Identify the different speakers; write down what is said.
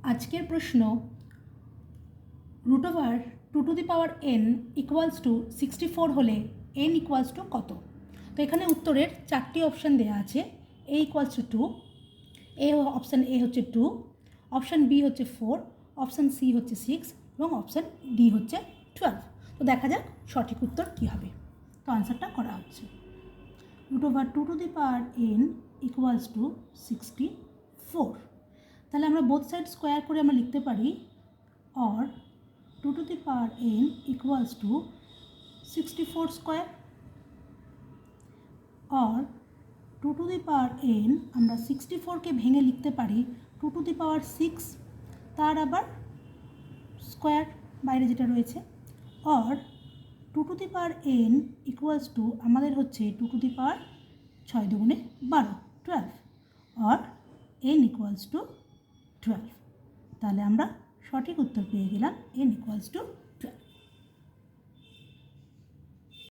Speaker 1: আজকের প্রশ্ন √2n = 64 হলে n = কত। তো এখানে উত্তরের 4টি অপশান দেওয়া আছে। a = 2, অপশান এ হচ্ছে 2, অপশান বি হচ্ছে 4, অপশান সি হচ্ছে 6 এবং অপশান ডি হচ্ছে 12। তো দেখা যাক সঠিক উত্তর কী হবে। তো আনসারটা করা হচ্ছে √2n = 64। তাহলে আমরা বোথ সাইড স্কোয়ার করে আমরা লিখতে পারি or 2n = 64 square or 2n আমরা 64কে ভেঙে লিখতে পারি 2⁶, তার আবার স্কোয়ার বাইরে যেটা রয়েছে, or 2n = আমাদের হচ্ছে 2⁶ 6 × 12 12 or n = 12। তাহলে আমরা সঠিক উত্তর পেয়ে গেলাম n =